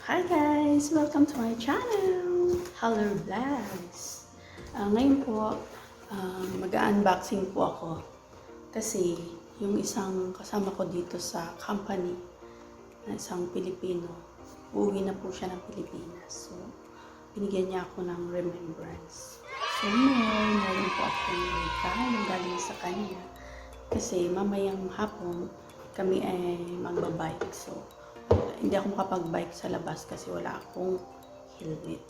Hi guys! Welcome to my channel! Hello Vlogs! Ngayon po, mag-unboxing po ako. Kasi yung isang kasama ko dito sa company, na isang Pilipino, uuwi na po siya ng Pilipinas. So, binigyan niya ako ng remembrance. So, meron po akong regalo galing sa kanya. Kasi mamayang hapon, kami ay magbabike. So, hindi ako makapag-bike sa labas kasi wala akong helmet.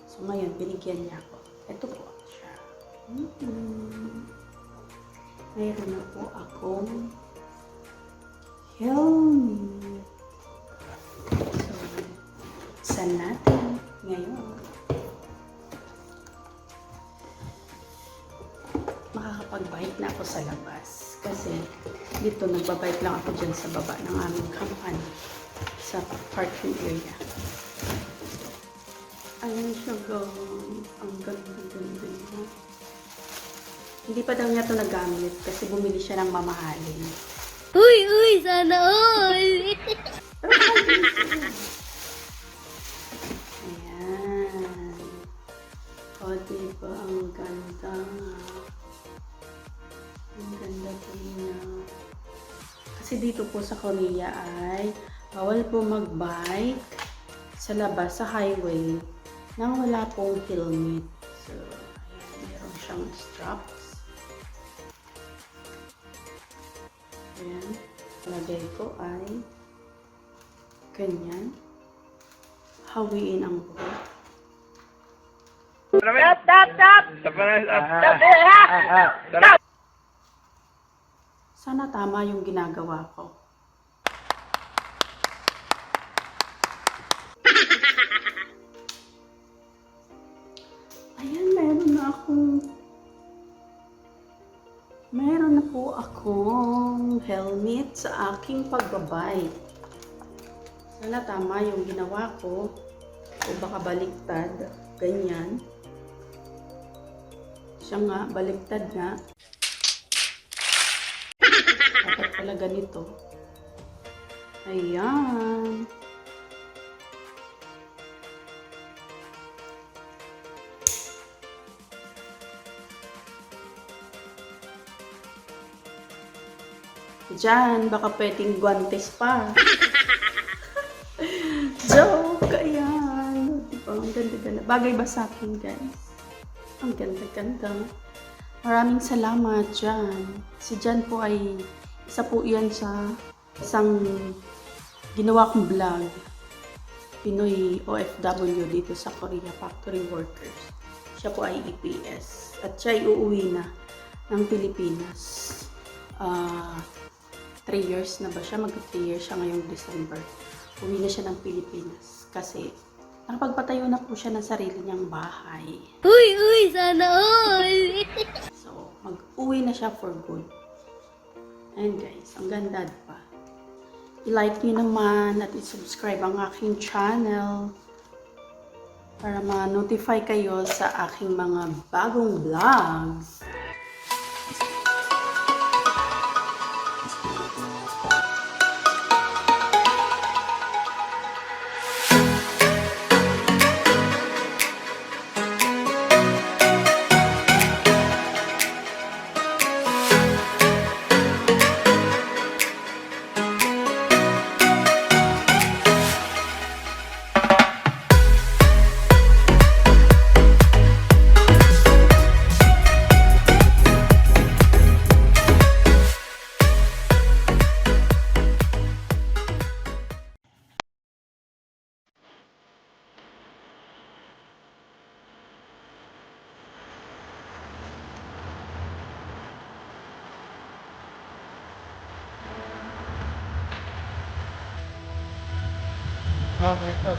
So, ngayon, binigyan niya ako. Ito po siya. Mayroon na po akong helmet. So, saan natin ngayon? Makakapag-bike na ako sa labas. Kasi, dito, nagbabike lang ako dyan sa baba ng aming company. Sa parking area. Ayan siya guys. Ang ganda-ganda niya. Hindi pa daw niya ito nagamit kasi bumili siya ng mamahalin. Uy, sana all! Ayan. O, diba? Ang ganda. Ang ganda po niya. Kasi dito po sa Korea ay bawal po mag-bike sa labas, sa highway, nang wala pong helmet. So, ayan, meron siyang straps. Ayan, lagay ko ay ganyan. Hawiin ang buhok. Sana tama yung ginagawa ko. Ayan, meron na po akong helmet sa aking pagbabike. Sana tama yung ginawa ko. O baka baliktad. Ganyan. Siya nga, baliktad nga. Dapat pala ganito. Ayan. Diyan, baka pwedeng guantes pa. Joke! Ayan. Diba? Ang ganda-ganda. Bagay ba sa akin, guys? Ang ganda-ganda. Maraming salamat, Jan. Si Jan po ay isa po yan sa isang ginawa kong vlog. Pinoy OFW dito sa Korea, factory workers. Siya po ay EPS. At siya ay uuwi na ng Pilipinas. 3 years na ba siya? Mag-3 years siya ngayong December. Uwi na siya ng Pilipinas kasi nakapagpatayo na po siya ng sarili niyang bahay. Uy, sana all! So, mag-uwi na siya for good. And guys, ang ganda pa. I-like niyo naman at i-subscribe ang aking channel para ma-notify kayo sa aking mga bagong vlogs. Okay.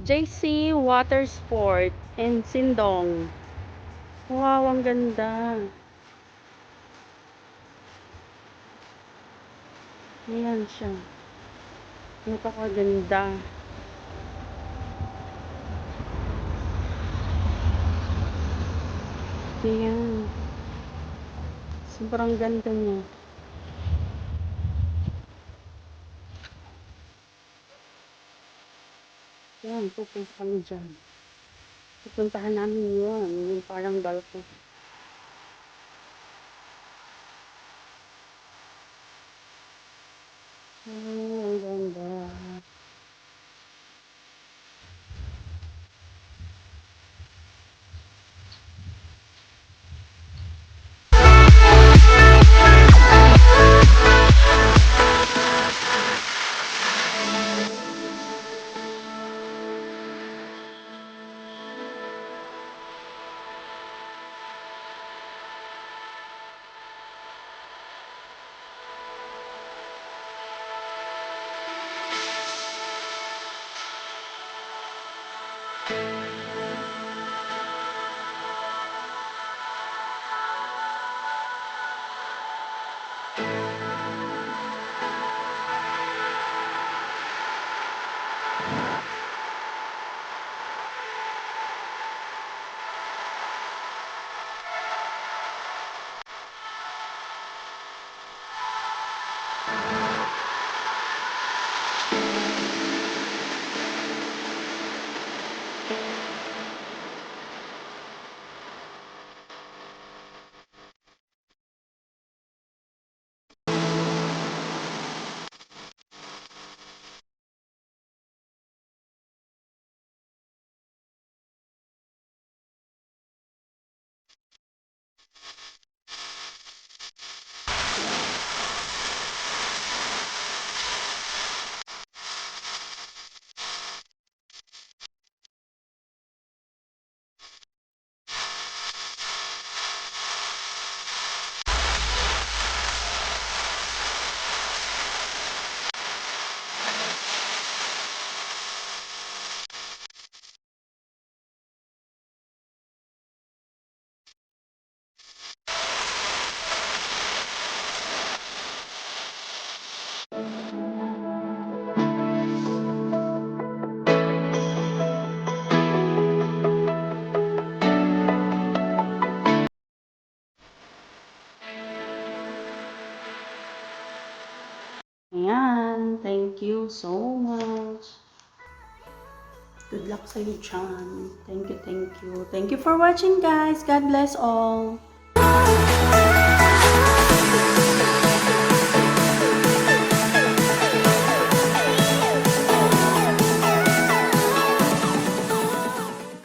JC Water Sport in Sindong. Wow, ang ganda. Ayan siya. Napakaganda. Ayan. Sobrang ganda niya. Ayan, pupunta kami dyan. Pupuntahan namin yun. Yung parang balko. Ang ganda. Ayan. Thank you so much. Good luck sa iyo, Chan. Thank you, thank you. Thank you for watching, guys. God bless all.